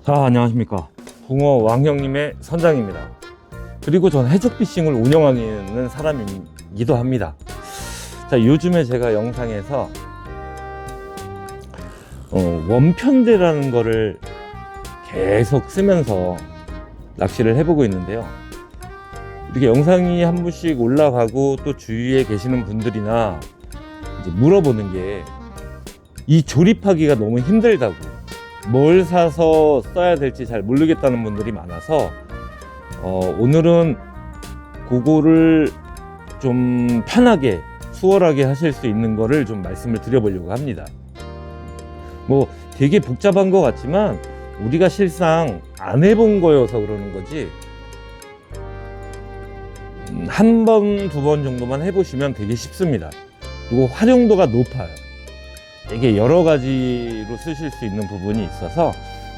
자, 안녕하십니까. 붕어 왕형님의 선장입니다. 그리고 전 해적피싱을 운영하는 사람이기도 합니다. 자, 요즘에 제가 영상에서 원편대라는 거를 계속 쓰면서 낚시를 해보고 있는데요. 이렇게 영상이 한 번씩 올라가고 또 주위에 계시는 분들이나 이제 물어보는 게 이 조립하기가 너무 힘들다고, 뭘 사서 써야 될지 잘 모르겠다는 분들이 많아서 오늘은 그거를 좀 편하게 수월하게 하실 수 있는 거를 좀 말씀을 드려보려고 합니다. 뭐 되게 복잡한 것 같지만 우리가 실상 안 해본 거여서 그러는 거지, 한 번, 두 번 정도만 해보시면 되게 쉽습니다. 그리고 활용도가 높아요. 되게 여러 가지로 쓰실 수 있는 부분이 있어서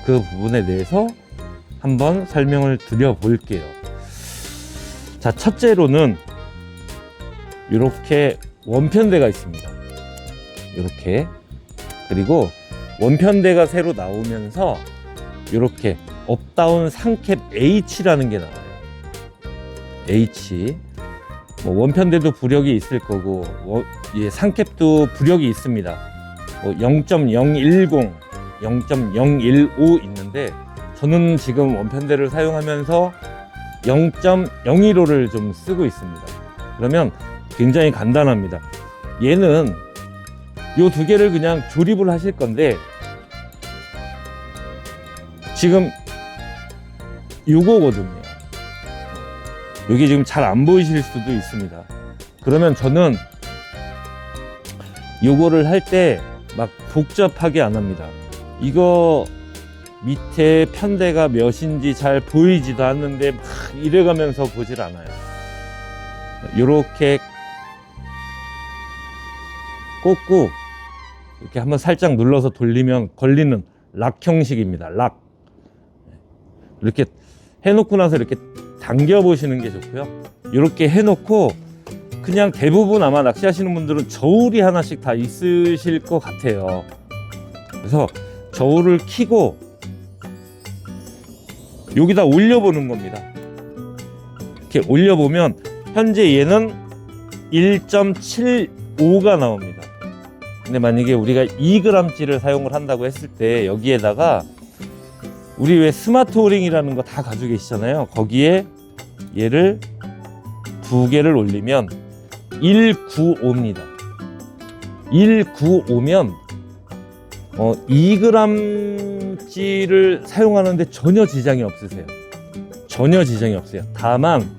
그 부분에 대해서 한번 설명을 드려 볼게요. 자, 첫째로는 이렇게 원편대가 있습니다. 이렇게. 그리고 원편대가 새로 나오면서 이렇게 업다운 상캡 H라는 게 나와요. H. 뭐 원편대도 부력이 있을 거고, 상캡도 부력이 있습니다. 0.010, 0.015 있는데, 저는 지금 원편대를 사용하면서 0.015를 좀 쓰고 있습니다. 그러면 굉장히 간단합니다. 얘는 요 두 개를 그냥 조립을 하실 건데, 지금 요거거든요. 여기 지금 잘 안 보이실 수도 있습니다. 그러면 저는 요거를 할 때 막 복잡하게 안 합니다. 이거 밑에 편대가 몇인지 잘 보이지도 않는데 막 이래가면서 보질 않아요. 요렇게 꽂고 이렇게 한번 살짝 눌러서 돌리면 걸리는 락 형식입니다. 락. 이렇게 해놓고 나서 이렇게 당겨 보시는 게 좋고요. 이렇게 해놓고 그냥 대부분 아마 낚시하시는 분들은 저울이 하나씩 다 있으실 것 같아요. 그래서 저울을 켜고 여기다 올려보는 겁니다. 이렇게 올려보면 현재 얘는 1.75가 나옵니다. 근데 만약에 우리가 2g짜리를 사용을 한다고 했을 때 여기에다가 우리 왜 스마트 오링이라는 거 다 가지고 계시잖아요. 거기에 얘를 두 개를 올리면 195입니다. 195면 2g짜리를 사용하는데 전혀 지장이 없으세요. 전혀 지장이 없어요. 다만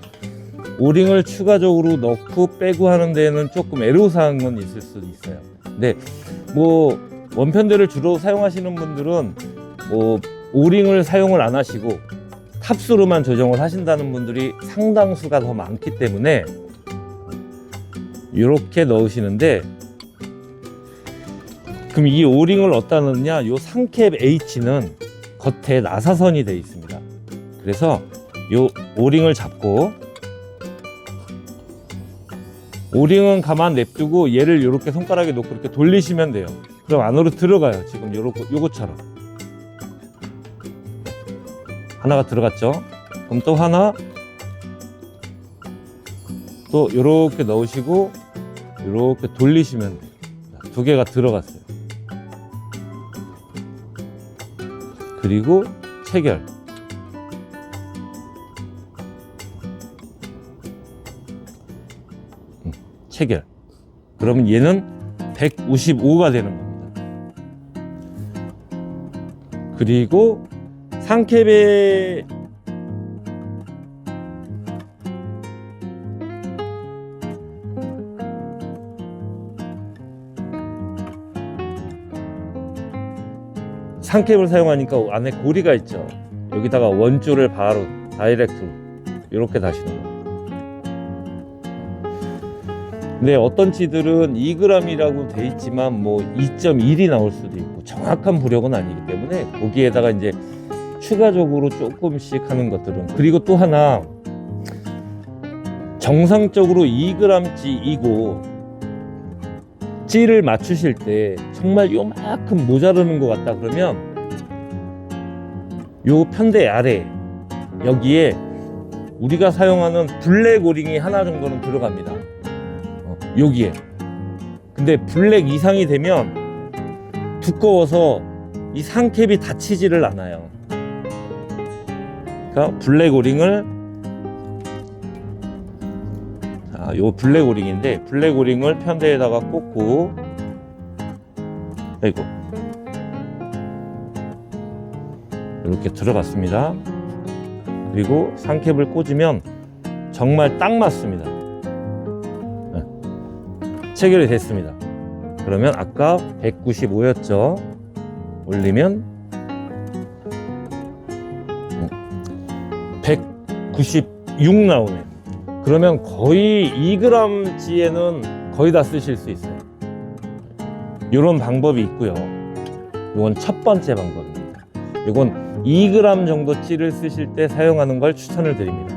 오링을 추가적으로 넣고 빼고 하는 데는 조금 애로사항 건 있을 수도 있어요. 근데 뭐 원편대를 주로 사용하시는 분들은 뭐 오링을 사용을 안 하시고 탑수로만 조정을 하신다는 분들이 상당수가 더 많기 때문에 이렇게 넣으시는데, 그럼 이 오링을 어디다 넣느냐? 요 상캡 H는 겉에 나사선이 되어 있습니다. 그래서 요 오링을 잡고, 오링은 가만 냅두고 얘를 이렇게 손가락에 놓고 이렇게 돌리시면 돼요. 그럼 안으로 들어가요. 지금 요것처럼 하나가 들어갔죠. 그럼 또 하나, 또 이렇게 넣으시고 이렇게 돌리시면 돼요. 두 개가 들어갔어요. 그리고 체결. 체결. 그러면 얘는 155가 되는 겁니다. 그리고 상캡의 상캡을 사용하니까 안에 고리가 있죠. 여기다가 원줄을 바로 다이렉트로 이렇게 다시는 거예요. 근데 어떤 찌들은 2g이라고 돼 있지만 뭐 2.1이 나올 수도 있고 정확한 부력은 아니기 때문에 거기에다가 이제 추가적으로 조금씩 하는 것들은, 그리고 또 하나 정상적으로 2g치이고 찌를 맞추실 때 정말 요만큼 모자르는 것 같다 그러면 요 편대 아래 여기에 우리가 사용하는 블랙 오링이 하나 정도는 들어갑니다. 여기에. 근데 블랙 이상이 되면 두꺼워서 이 상캡이 닫히지를 않아요. 그러니까 블랙 오링을, 요 블랙 오링인데 블랙 오링을 편대에다가 꽂고, 아이고, 이렇게 들어갔습니다. 그리고 상캡을 꽂으면 정말 딱 맞습니다. 체결이 됐습니다. 그러면 아까 195였죠. 올리면 196 나오네요. 그러면 거의 2g치에는 거의 다 쓰실 수 있어요. 이런 방법이 있고요. 이건 첫 번째 방법입니다. 이건 2g 정도치를 쓰실 때 사용하는 걸 추천을 드립니다.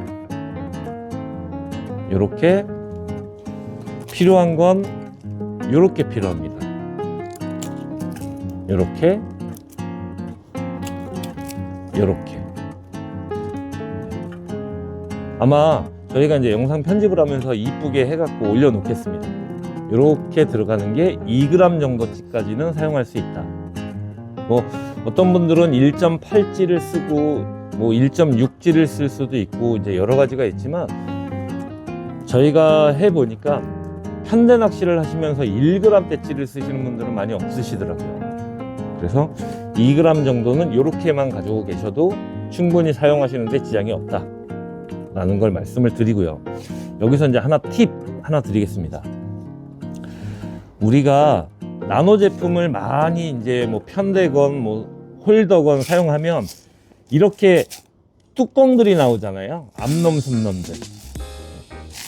이렇게 필요한 건 이렇게 필요합니다. 이렇게, 이렇게. 아마 저희가 이제 영상 편집을 하면서 이쁘게 해갖고 올려놓겠습니다. 이렇게 들어가는 게 2g 정도치까지는 사용할 수 있다. 뭐 어떤 분들은 1.8G를 쓰고 뭐 1.6G를 쓸 수도 있고 이제 여러 가지가 있지만, 저희가 해보니까 편대 낚시를 하시면서 1g대치를 쓰시는 분들은 많이 없으시더라고요. 그래서 2g 정도는 이렇게만 가지고 계셔도 충분히 사용하시는데 지장이 없다 라는 걸 말씀을 드리고요. 여기서 이제 팁 하나 드리겠습니다. 우리가 나노 제품을 많이 이제 뭐 편대건 뭐 홀더건 사용하면 이렇게 뚜껑들이 나오잖아요. 암놈 숨놈들.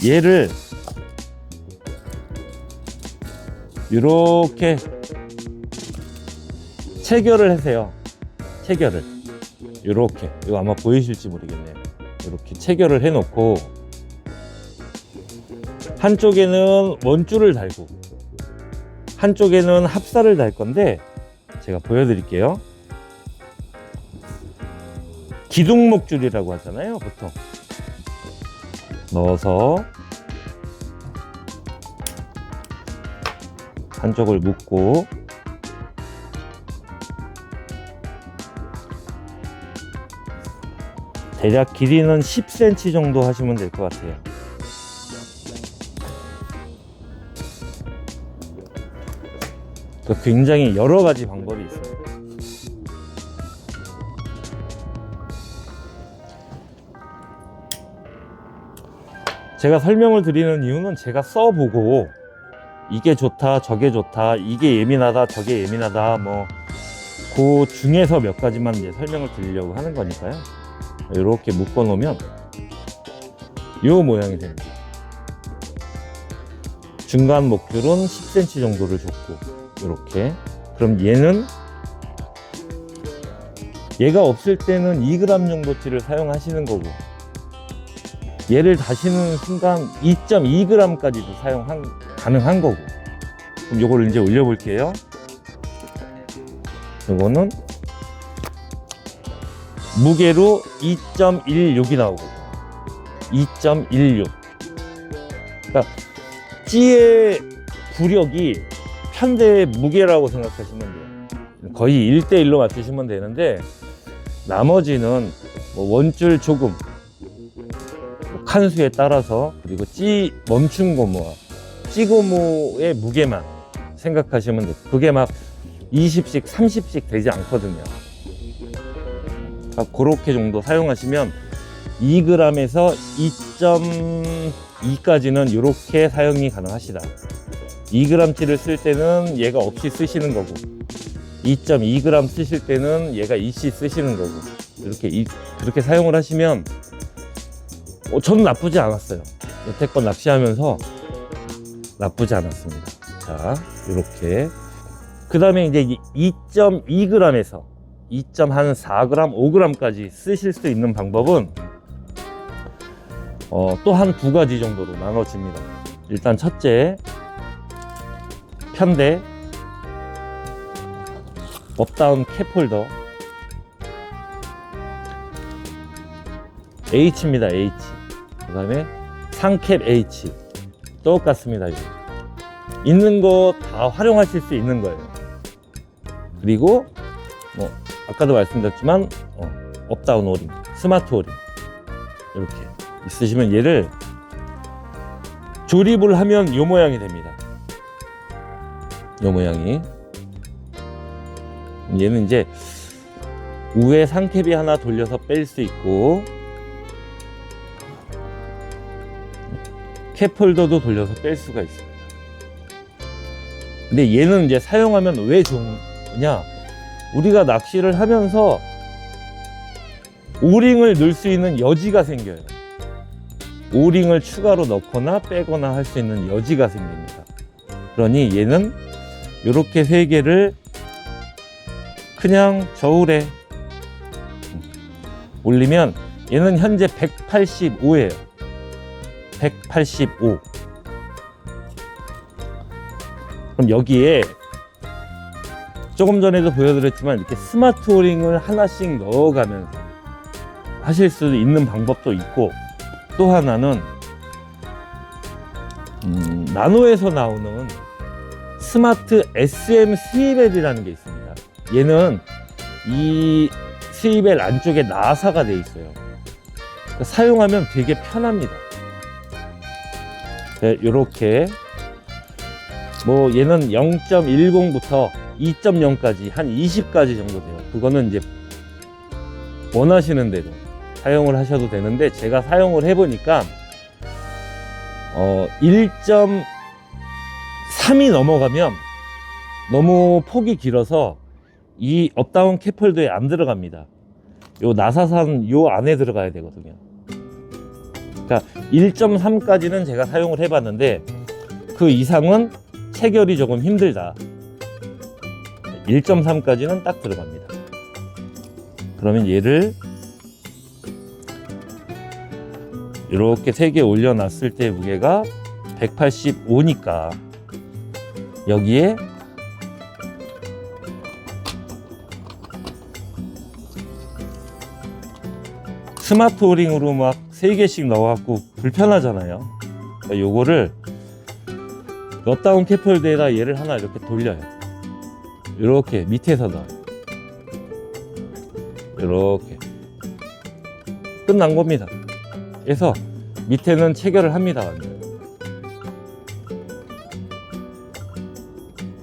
얘를 이렇게 체결을 하세요. 체결을 이렇게, 이거 아마 보이실지 모르겠네요. 이렇게 체결을 해 놓고 한쪽에는 원줄을 달고 한쪽에는 합사를 달 건데, 제가 보여드릴게요. 기둥목줄이라고 하잖아요, 보통. 넣어서 한쪽을 묶고, 대략 길이는 10cm 정도 하시면 될 것 같아요. 굉장히 여러 가지 방법이 있어요. 제가 설명을 드리는 이유는 제가 써보고 이게 좋다, 저게 좋다, 이게 예민하다, 저게 예민하다, 뭐 그 중에서 몇 가지만 이제 설명을 드리려고 하는 거니까요. 이렇게 묶어 놓으면 이 모양이 됩니다. 중간 목줄은 10cm 정도를 줬고, 이렇게. 그럼 얘가 없을 때는 2g 정도치를 사용하시는 거고, 얘를 다시는 순간 2.2g까지도 가능한 거고. 그럼 요거를 이제 올려 볼게요. 요거는 무게로 2.16이 나오고, 2.16. 그러니까 찌의 부력이 편대의 무게라고 생각하시면 돼요. 거의 1대1로 맞추시면 되는데, 나머지는 뭐 원줄 조금, 칸수에 따라서, 그리고 찌 멈춘 고무와 찌 고무의 무게만 생각하시면 돼요. 그게 막 20씩, 30씩 되지 않거든요. 그렇게 정도 사용하시면 2g에서 2.2까지는 이렇게 사용이 가능하시다. 2g치를 쓸 때는 얘가 없이 쓰시는 거고, 2.2g 쓰실 때는 얘가 있이 쓰시는 거고, 그렇게 사용을 하시면 저는 나쁘지 않았어요. 여태껏 낚시하면서 나쁘지 않았습니다. 자, 이렇게. 그 다음에 이제 2.2g에서 2.4g, 5g까지 쓰실 수 있는 방법은 또 한 두 가지 정도로 나눠집니다. 일단 첫째, 편대 업다운 캡홀더, H입니다. H. 그 다음에 상캡 H. 똑같습니다. 이거. 있는 거 다 활용하실 수 있는 거예요. 그리고 뭐 아까도 말씀드렸지만 업다운 오링, 스마트 오링 이렇게 있으시면 얘를 조립을 하면 요 모양이 됩니다. 요 모양이. 얘는 이제 우에 상캡이 하나 돌려서 뺄 수 있고 캡홀더도 돌려서 뺄 수가 있습니다. 근데 얘는 이제 사용하면 왜 좋으냐, 우리가 낚시를 하면서 오링을 넣을 수 있는 여지가 생겨요. 오링을 추가로 넣거나 빼거나 할 수 있는 여지가 생깁니다. 그러니 얘는 이렇게 세 개를 그냥 저울에 올리면 얘는 현재 185예요. 185. 그럼 여기에 조금 전에도 보여드렸지만 이렇게 스마트 오링을 하나씩 넣어가면서 하실 수 있는 방법도 있고, 또 하나는 나노에서 나오는 스마트 SM 스위벨이라는 게 있습니다. 얘는 이 스위벨 안쪽에 나사가 돼 있어요. 그러니까 사용하면 되게 편합니다. 네, 요렇게 뭐 얘는 0.10부터 2.0까지 한 20까지 정도 돼요. 그거는 이제 원하시는 대로 사용을 하셔도 되는데, 제가 사용을 해보니까 1.3이 넘어가면 너무 폭이 길어서 이 업다운 캡홀더에 안 들어갑니다. 요 나사산 요 안에 들어가야 되거든요. 그러니까 1.3까지는 제가 사용을 해봤는데 그 이상은 체결이 조금 힘들다. 1.3까지는 딱 들어갑니다. 그러면 얘를 이렇게 3개 올려놨을 때 무게가 185니까 여기에 스마트 오링으로 막 3개씩 넣어갖고 불편하잖아요. 그러니까 요거를 넛다운 캡홀더에다 얘를 하나 이렇게 돌려요. 이렇게 밑에서 넣어요. 이렇게 끝난 겁니다. 그래서 밑에는 체결을 합니다. 완전.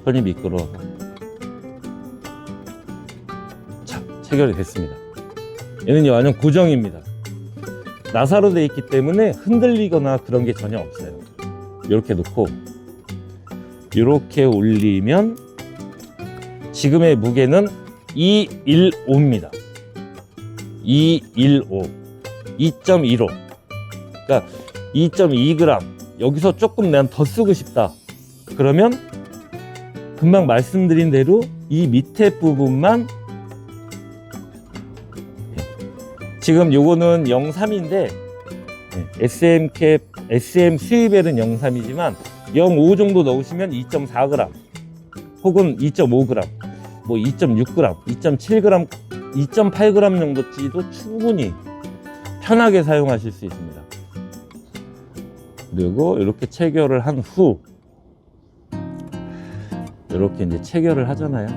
손이 미끄러워서. 자, 체결이 됐습니다. 얘는 완전 고정입니다. 나사로 되어 있기 때문에 흔들리거나 그런 게 전혀 없어요. 이렇게 놓고 이렇게 올리면 지금의 무게는 215입니다. 215, 2.15. 그러니까 2.2g. 여기서 조금 난 더 쓰고 싶다. 그러면 금방 말씀드린 대로 이 밑에 부분만, 지금 요거는 03인데 SM 스위벨은 03이지만 05 정도 넣으시면 2.4g 혹은 2.5g, 뭐 2.6g, 2.7g, 2.8g 정도치도 충분히 편하게 사용하실 수 있습니다. 그리고 이렇게 체결을 한 후 이렇게 이제 체결을 하잖아요.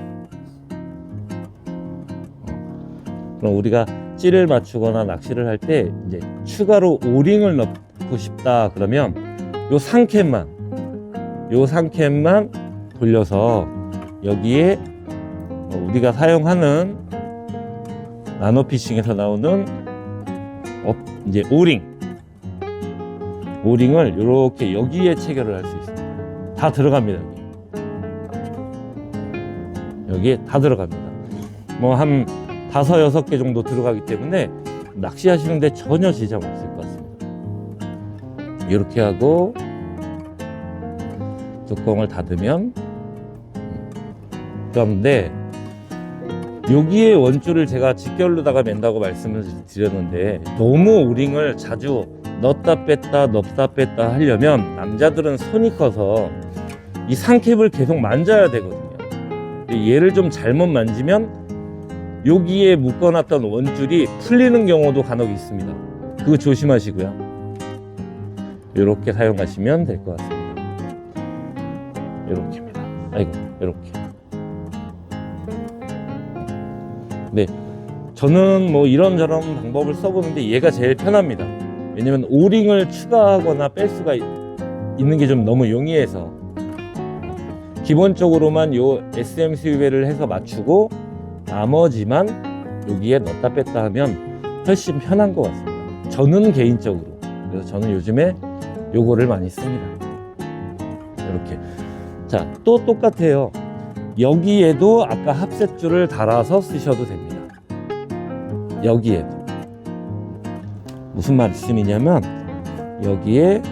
그럼 우리가 찌를 맞추거나 낚시를 할 때 이제 추가로 오링을 넣고 싶다 그러면 요 상캡만 돌려서 여기에 우리가 사용하는 나노피싱에서 나오는 이제 오링을 이렇게 여기에 체결을 할 수 있습니다. 다 들어갑니다. 여기에 다 들어갑니다. 뭐 한 5, 6개 정도 들어가기 때문에 낚시하시는데 전혀 지장 없을 것 같습니다. 이렇게 하고 뚜껑을 닫으면, 그런데 여기에 원줄을 제가 직결로다가 맨다고 말씀을 드렸는데, 너무 오링을 자주 넣었다 뺐다 하려면 남자들은 손이 커서 이 상캡을 계속 만져야 되거든요. 얘를 좀 잘못 만지면 여기에 묶어놨던 원줄이 풀리는 경우도 간혹 있습니다. 그거 조심하시고요. 이렇게 사용하시면 될 것 같습니다. 이렇게입니다. 아이고, 이렇게. 네, 저는 뭐 이런저런 방법을 써보는데 얘가 제일 편합니다. 왜냐면 오링을 추가하거나 뺄 수가 있는 게 좀 너무 용이해서 기본적으로만 요 SM 스위벨을 해서 맞추고 나머지만 여기에 넣었다 뺐다 하면 훨씬 편한 것 같습니다. 저는 개인적으로. 그래서 저는 요즘에 요거를 많이 씁니다. 이렇게. 자, 또 똑같아요. 여기에도 아까 합셋줄을 달아서 쓰셔도 됩니다. 여기에도. 무슨 말씀이냐면 여기에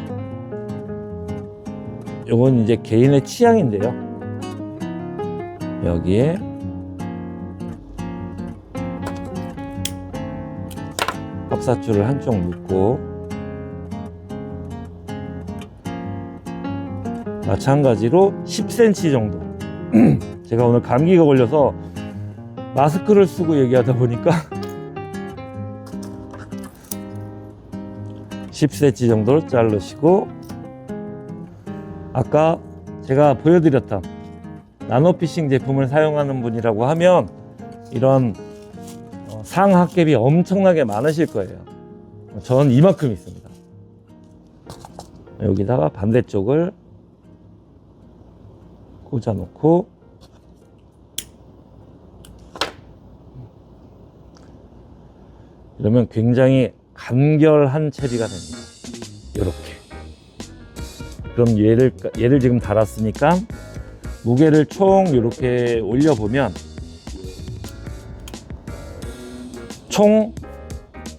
요건 이제 개인의 취향인데요. 여기에 합사줄을 한쪽 넣고 마찬가지로 10cm 정도. 제가 오늘 감기가 걸려서 마스크를 쓰고 얘기하다 보니까 10cm 정도를 자르시고 아까 제가 보여드렸던 나노피싱 제품을 사용하는 분이라고 하면 이런 상하깹이 엄청나게 많으실 거예요. 전 이만큼 있습니다. 여기다가 반대쪽을 꽂아 놓고 이러면 굉장히 간결한 채비가 됩니다. 이렇게. 그럼 얘를 지금 달았으니까 무게를 총 이렇게 올려보면 총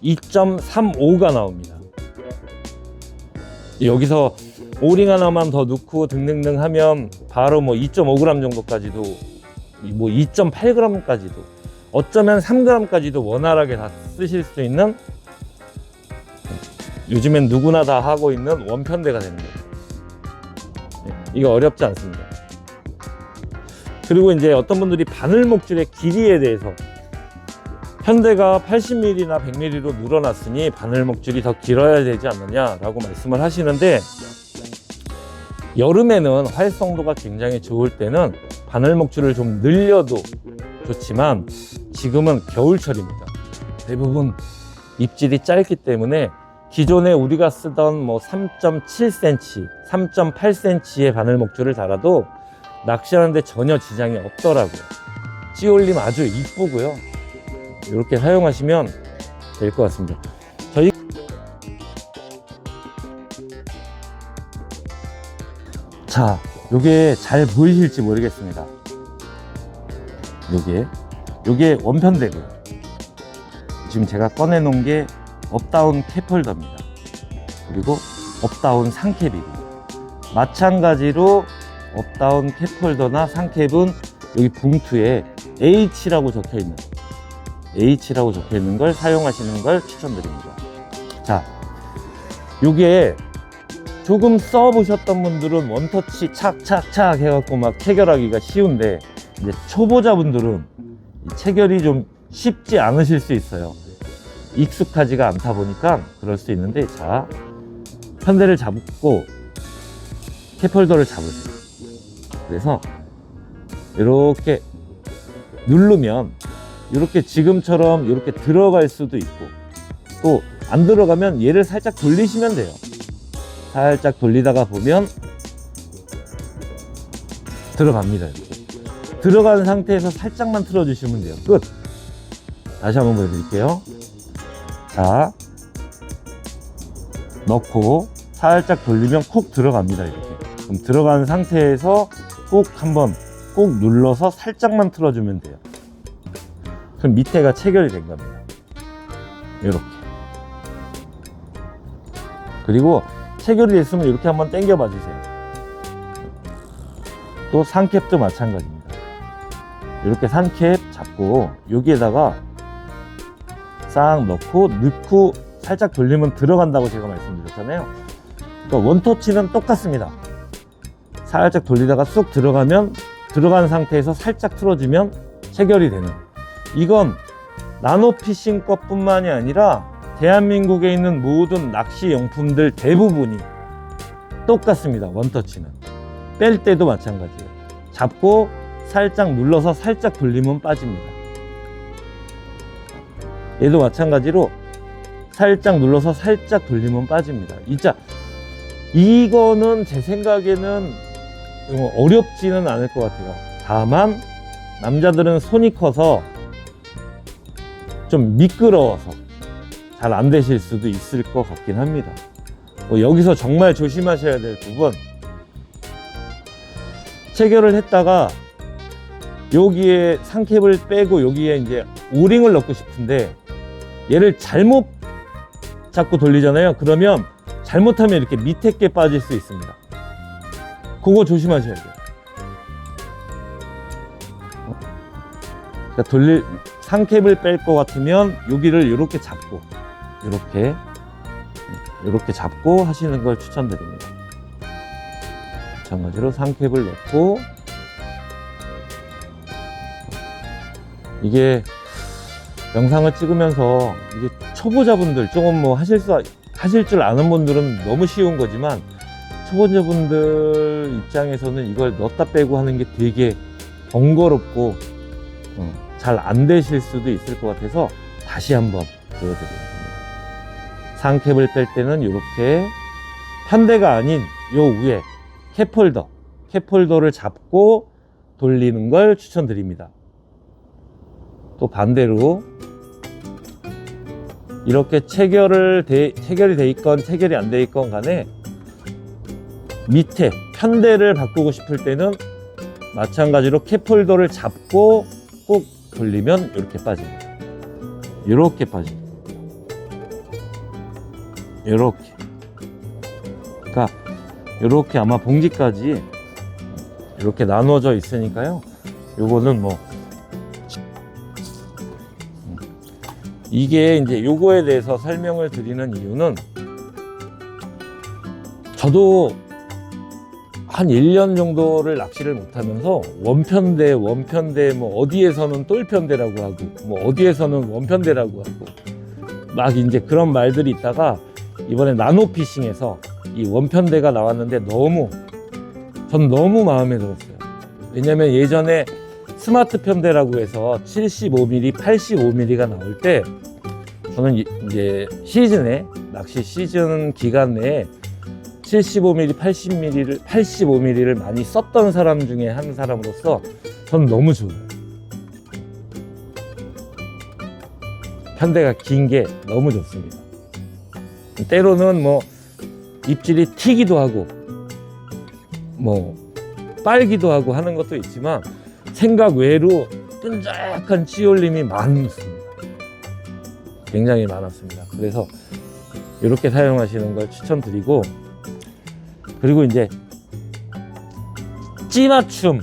2.35가 나옵니다. 여기서 오링 하나만 더 넣고 등등등 하면 바로 뭐 2.5g 정도까지도 뭐 2.8g까지도 어쩌면 3g까지도 원활하게 다 쓰실 수 있는 요즘엔 누구나 다 하고 있는 원편대가 됩니다. 이거 어렵지 않습니다. 그리고 이제 어떤 분들이 바늘 목줄의 길이에 대해서 현대가 80mm나 100mm로 늘어났으니 바늘 목줄이 더 길어야 되지 않느냐라고 말씀을 하시는데 여름에는 활성도가 굉장히 좋을 때는 바늘 목줄을 좀 늘려도 좋지만 지금은 겨울철입니다. 대부분 입질이 짧기 때문에 기존에 우리가 쓰던 뭐 3.7cm, 3.8cm의 바늘 목줄을 달아도 낚시하는데 전혀 지장이 없더라고요. 찌올림 아주 이쁘고요. 이렇게 사용하시면 될 것 같습니다. 자, 요게 잘 보이실지 모르겠습니다. 요게 원편대고요. 지금 제가 꺼내놓은 게 업다운 캡홀더입니다. 그리고 업다운 상캡이고 마찬가지로 업다운 캡홀더나 상캡은 여기 봉투에 H라고 적혀있는 걸 사용하시는 걸 추천드립니다. 자, 요게 조금 써보셨던 분들은 원터치 착착착 해갖고 막 체결하기가 쉬운데 이제 초보자분들은 체결이 좀 쉽지 않으실 수 있어요. 익숙하지가 않다 보니까 그럴 수 있는데, 자, 편대를 잡고 캡홀더를 잡으세요. 그래서 이렇게 누르면 이렇게 지금처럼 이렇게 들어갈 수도 있고 또 안 들어가면 얘를 살짝 돌리시면 돼요. 살짝 돌리다가 보면 들어갑니다. 이렇게. 들어간 상태에서 살짝만 틀어주시면 돼요. 끝. 다시 한번 보여드릴게요. 자, 넣고 살짝 돌리면 콕 들어갑니다. 이렇게. 그럼 들어간 상태에서 꼭 한번 꼭 눌러서 살짝만 틀어주면 돼요. 그럼 밑에가 체결이 된 겁니다. 이렇게. 그리고 체결이 됐으면 이렇게 한번 당겨 봐 주세요. 또 상캡도 마찬가지입니다. 이렇게 상캡 잡고 여기에다가 싹 넣고 살짝 돌리면 들어간다고 제가 말씀드렸잖아요. 그러니까 원터치는 똑같습니다. 살짝 돌리다가 쑥 들어가면 들어간 상태에서 살짝 틀어주면 체결이 되는, 이건 나노피싱 것뿐만이 아니라 대한민국에 있는 모든 낚시 용품들 대부분이 똑같습니다. 원터치는. 뺄 때도 마찬가지예요. 잡고 살짝 눌러서 살짝 돌리면 빠집니다. 얘도 마찬가지로 살짝 눌러서 살짝 돌리면 빠집니다. 진짜 이거는 제 생각에는 어렵지는 않을 것 같아요. 다만 남자들은 손이 커서 좀 미끄러워서 잘 안 되실 수도 있을 것 같긴 합니다. 여기서 정말 조심하셔야 될 부분, 체결을 했다가 여기에 상캡을 빼고 여기에 이제 오링을 넣고 싶은데 얘를 잘못 잡고 돌리잖아요. 그러면 잘못하면 이렇게 밑에 게 빠질 수 있습니다. 그거 조심하셔야 돼요. 그러니까 상캡을 뺄 것 같으면 여기를 이렇게 잡고 이렇게 잡고 하시는 걸 추천드립니다. 마찬가지로 상캡을 넣고, 이게 영상을 찍으면서 이게 초보자분들 조금 뭐 하실 줄 아는 분들은 너무 쉬운 거지만 초보자분들 입장에서는 이걸 넣었다 빼고 하는 게 되게 번거롭고 잘 안 되실 수도 있을 것 같아서 다시 한번 보여드립니다. 상캡을 뺄 때는 이렇게 편대가 아닌 요 위에 캡홀더를 잡고 돌리는 걸 추천드립니다. 또 반대로 이렇게 체결이 돼 있건 체결이 안 돼 있건 간에 밑에 편대를 바꾸고 싶을 때는 마찬가지로 캡홀더를 잡고 꼭 돌리면 이렇게 빠집니다. 이렇게 빠집니다. 이렇게. 그러니까 이렇게 아마 봉지까지 이렇게 나눠져 있으니까요. 요거는 뭐 이게 이제 요거에 대해서 설명을 드리는 이유는 저도 한 1년 정도를 낚시를 못하면서 원편대 뭐 어디에서는 똘편대라고 하고 뭐 어디에서는 원편대라고 하고 막 이제 그런 말들이 있다가 이번에 나노피싱에서 이 원편대가 나왔는데 전 너무 마음에 들었어요. 왜냐면 예전에 스마트 편대라고 해서 75mm, 85mm가 나올 때 저는 이제 낚시 시즌 기간 내에 75mm, 85mm를 많이 썼던 사람 중에 한 사람으로서 전 너무 좋아요. 편대가 긴 게 너무 좋습니다. 때로는 뭐 입질이 튀기도 하고 뭐 빨기도 하고 하는 것도 있지만 생각 외로 끈적한 찌올림이 많습니다. 굉장히 많았습니다. 그래서 이렇게 사용하시는 걸 추천드리고, 그리고 이제 찌맞춤을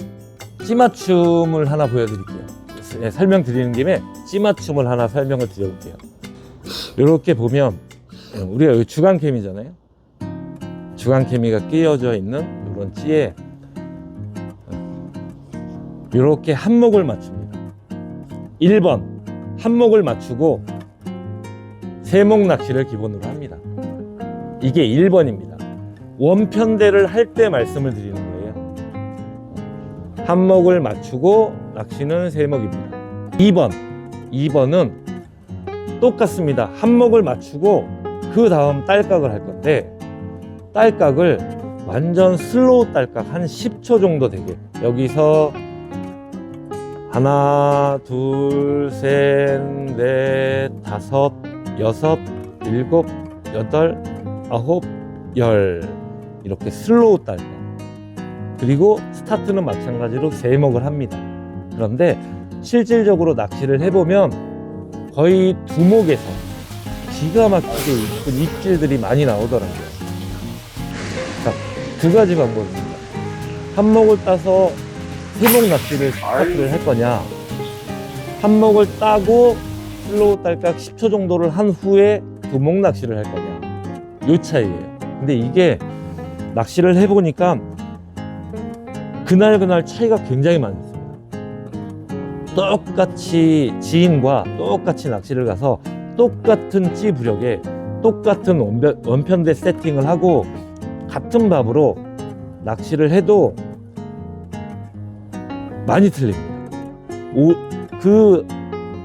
하나 보여드릴게요. 설명드리는 김에 찌맞춤을 하나 설명을 드려볼게요. 이렇게 보면 우리가 여기 주간케미잖아요. 주간케미가 끼어져 있는 이런 찌에 이렇게 한목을 맞춥니다. 1번 한목을 맞추고 세목 낚시를 기본으로 합니다. 이게 1번입니다. 원편대를 할 때 말씀을 드리는 거예요. 한목을 맞추고 낚시는 세목입니다. 2번은 똑같습니다. 한목을 맞추고 그 다음 딸깍을 할 건데, 딸깍을 완전 슬로우 딸깍 한 10초 정도 되게, 여기서 하나, 둘, 셋, 넷, 다섯, 여섯, 일곱, 여덟, 아홉, 열, 이렇게 슬로우 딸깍. 그리고 스타트는 마찬가지로 세목을 합니다. 그런데 실질적으로 낚시를 해보면 거의 두목에서 기가 막히게 이쁜 입질들이 많이 나오더라고요. 자, 두 가지 방법입니다. 한목을 따서 세목 낚시를 스타트를 할 거냐, 한목을 따고 슬로우 딸깍 10초 정도를 한 후에 두목 낚시를 할 거냐, 요 차이예요. 근데 이게 낚시를 해보니까 그날 차이가 굉장히 많이 있습니다. 똑같이 지인과 똑같이 낚시를 가서 똑같은 찌 부력에 똑같은 원편대 세팅을 하고 같은 밥으로 낚시를 해도 많이 틀립니다. 그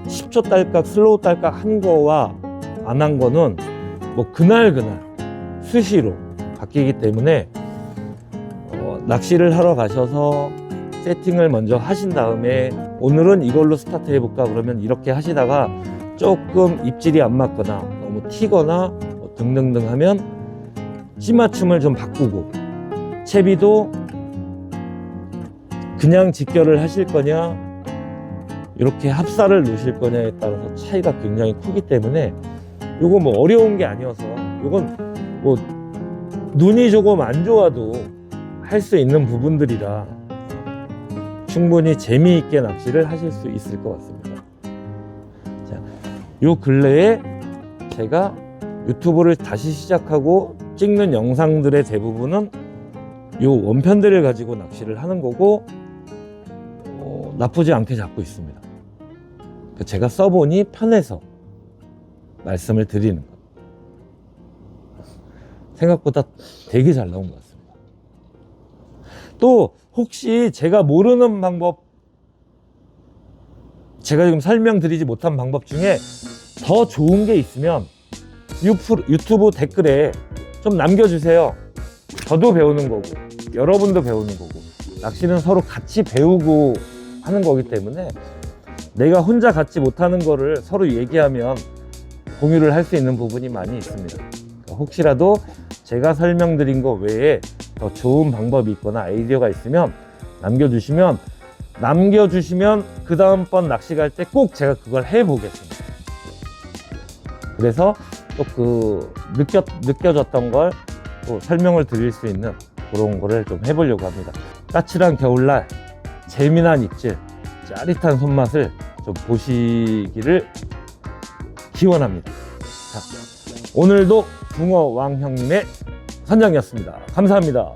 10초 딸깍 슬로우 딸깍 한 거와 안 한 거는 뭐 그날 수시로 바뀌기 때문에 낚시를 하러 가셔서 세팅을 먼저 하신 다음에 오늘은 이걸로 스타트 해볼까 그러면 이렇게 하시다가 조금 입질이 안 맞거나 너무 튀거나 뭐 등등등 하면 찌맞춤을 좀 바꾸고, 채비도 그냥 직결을 하실 거냐 이렇게 합사를 놓으실 거냐에 따라서 차이가 굉장히 크기 때문에 요거 뭐 어려운 게 아니어서, 요건 뭐 눈이 조금 안 좋아도 할 수 있는 부분들이라 충분히 재미있게 낚시를 하실 수 있을 것 같습니다. 자, 요 근래에 제가 유튜브를 다시 시작하고 찍는 영상들의 대부분은 요 원편대를 가지고 낚시를 하는 거고, 나쁘지 않게 잡고 있습니다. 제가 써보니 편해서 말씀을 드리는 것. 생각보다 되게 잘 나온 것 같습니다. 또 혹시 제가 모르는 방법, 제가 지금 설명드리지 못한 방법 중에 더 좋은 게 있으면 유튜브 댓글에 좀 남겨주세요. 저도 배우는 거고 여러분도 배우는 거고, 낚시는 서로 같이 배우고 하는 거기 때문에 내가 혼자 갖지 못하는 거를 서로 얘기하면 공유를 할 수 있는 부분이 많이 있습니다. 그러니까 혹시라도 제가 설명드린 거 외에 더 좋은 방법이 있거나 아이디어가 있으면 남겨주시면 그 다음번 낚시 갈 때 꼭 제가 그걸 해보겠습니다. 그래서 또 그 느껴졌던 걸 또 설명을 드릴 수 있는 그런 거를 좀 해보려고 합니다. 까칠한 겨울날 재미난 입질, 짜릿한 손맛을 좀 보시기를 기원합니다. 자, 오늘도 붕어왕 형님의 선장이었습니다. 감사합니다.